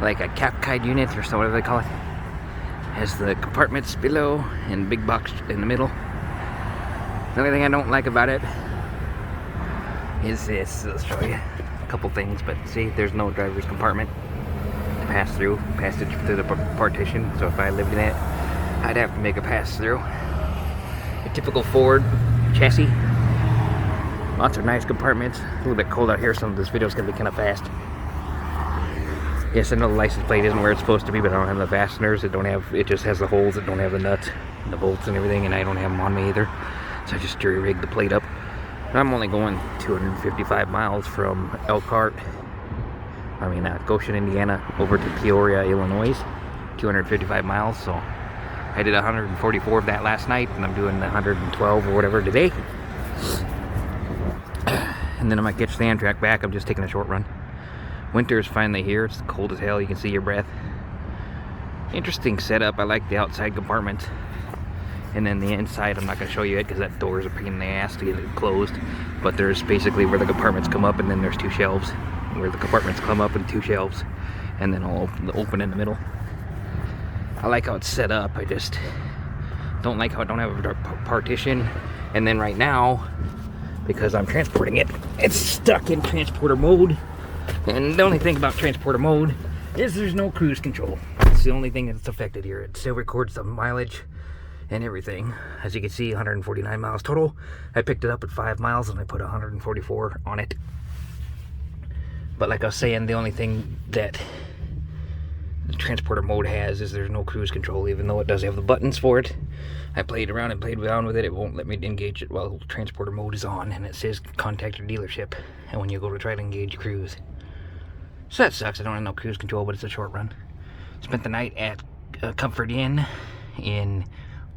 like a cap guide unit or so, whatever they call it. Has the compartments below and big box in the middle. The only thing I don't like about it is this. I'll show you a couple things, but see, there's no driver's compartment to pass through, passage through the partition. So if I lived in it, I'd have to make a pass through. A typical Ford chassis. Lots of nice compartments. A little bit cold out here, so this video is going to be kind of fast. Yes, I know the license plate isn't where it's supposed to be, but I don't have the fasteners. It just has the holes that don't have the nuts and the bolts and everything, and I don't have them on me either. So I just jury-rigged the plate up. And I'm only going 255 miles from Goshen, Indiana, over to Peoria, Illinois. 255 miles, so I did 144 of that last night, and I'm doing 112 or whatever today. And then I might catch the Amtrak back. I'm just taking a short run. Winter is finally here. It's cold as hell. You can see your breath. Interesting setup. I like the outside compartments. And then the inside, I'm not going to show you it because that door is a pain in the ass to get it closed. But there's basically where the compartments come up, and then there's two shelves. Where the compartments come up and two shelves. And then I'll open in the middle. I like how it's set up. I just don't like how I don't have a partition. And then right now, because I'm transporting it, it's stuck in transporter mode. And the only thing about transporter mode is there's no cruise control. It's the only thing that's affected here. It still records the mileage and everything. As you can see, 149 miles total. I picked it up at 5 miles and I put 144 on it. But like I was saying, the only thing that the transporter mode has is there's no cruise control, even though it does have the buttons for it. I played around with it. It won't let me engage it while transporter mode is on, and it says contact your dealership. And when you go to try to engage cruise, so that sucks. I don't have no cruise control, but it's a short run. Spent the night at Comfort Inn in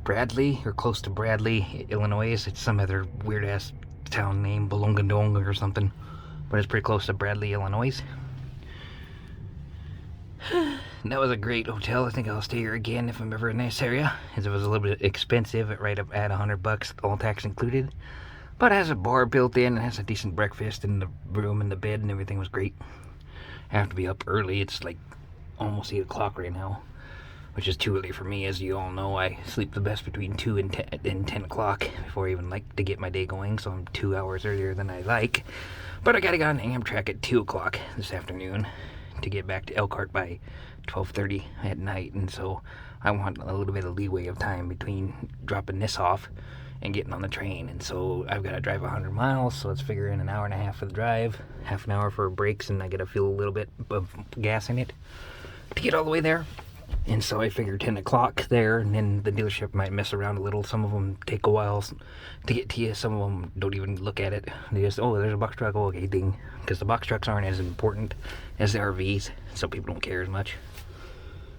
Bradley, or close to Bradley, Illinois. It's some other weird ass town name, Bolongadong or something, but it's pretty close to Bradley, Illinois. That was a great hotel. I think I'll stay here again if I'm ever in this area, as it was a little bit expensive, right up at $100, all tax included. But it has a bar built in, and has a decent breakfast, and the room and the bed and everything was great. I have to be up early. It's like almost 8 o'clock right now, which is too early for me. As you all know, I sleep the best between 2 and 10 o'clock before I even like to get my day going, so I'm 2 hours earlier than I like. But I gotta get on Amtrak at 2 o'clock this afternoon to get back to Elkhart by 12:30 at night, and so I want a little bit of leeway of time between dropping this off and getting on the train. And so I've got to drive 100 miles, so let's figure in an hour and a half for the drive, half an hour for breaks, and I got to fuel a little bit of gas in it to get all the way there. And so I figured 10 o'clock there, and then the dealership might mess around a little. Some of them take a while to get to you. Some of them don't even look at it. They just, oh, there's a box truck, oh, okay, ding. Because the box trucks aren't as important as the RVs. Some people don't care as much,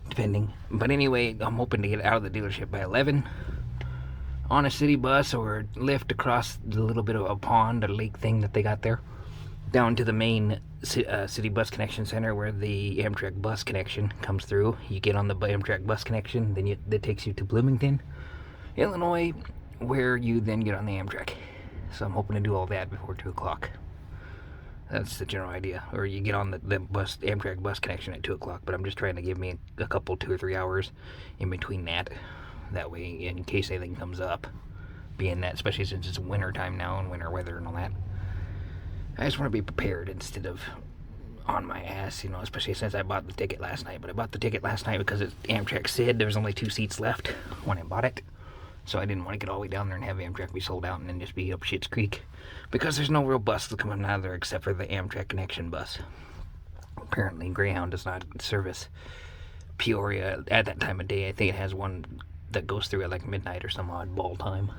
depending. But anyway, I'm hoping to get out of the dealership by 11 on a city bus or lift across the little bit of a pond or lake thing that they got there, down to the main city bus connection center where the Amtrak bus connection comes through. You get on the Amtrak bus connection, then that takes you to Bloomington, Illinois, where you then get on the Amtrak. So I'm hoping to do all that before 2 o'clock. That's the general idea. Or you get on the Amtrak bus connection at 2 o'clock, but I'm just trying to give me a couple, 2 or 3 hours in between that. That way, in case anything comes up, being that, especially since it's winter time now and winter weather and all that, I just want to be prepared instead of on my ass, you know, especially since I bought the ticket last night. But I bought the ticket last night because Amtrak said there was only 2 seats left when I bought it. So I didn't want to get all the way down there and have Amtrak be sold out and then just be up Schitt's Creek, because there's no real bus coming out of there except for the Amtrak connection bus. Apparently Greyhound does not service Peoria at that time of day. I think it has one that goes through at like midnight or some oddball time.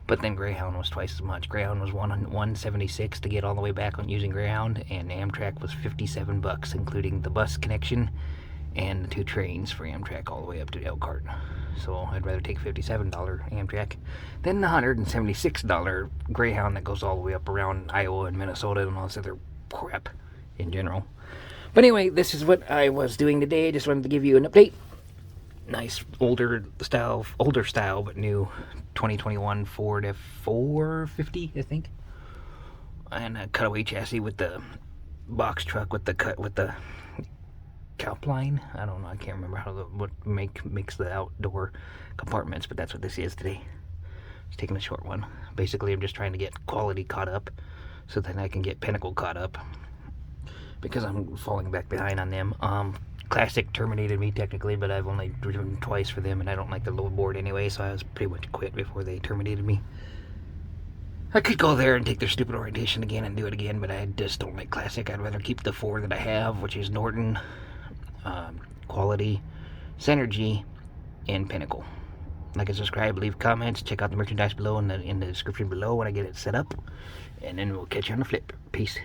But then Greyhound was twice as much. Greyhound was $176 to get all the way back on using Greyhound, and Amtrak was $57, including the bus connection and the 2 trains for Amtrak all the way up to Elkhart. So I'd rather take $57 Amtrak than the $176 Greyhound that goes all the way up around Iowa and Minnesota and all this other crap in general. But anyway, this is what I was doing today. I just wanted to give you an update. Nice older style, but new 2021 Ford F450, I think, and a cutaway chassis with the box truck with the Calpline. I don't know. I can't remember what makes the outdoor compartments, but that's what this is today. It's taking a short one. Basically, I'm just trying to get quality caught up, so then I can get Pinnacle caught up, because I'm falling back behind on them. Classic terminated me technically, but I've only driven twice for them, and I don't like the low board anyway, so I was pretty much quit before they terminated me. I could go there and take their stupid orientation again and do it again, but I just don't like Classic. I'd rather keep the 4 that I have, which is Norton, Quality, Synergy, and Pinnacle. Like and subscribe, leave comments, check out the merchandise below in the description below when I get it set up, and then we'll catch you on the flip. Peace.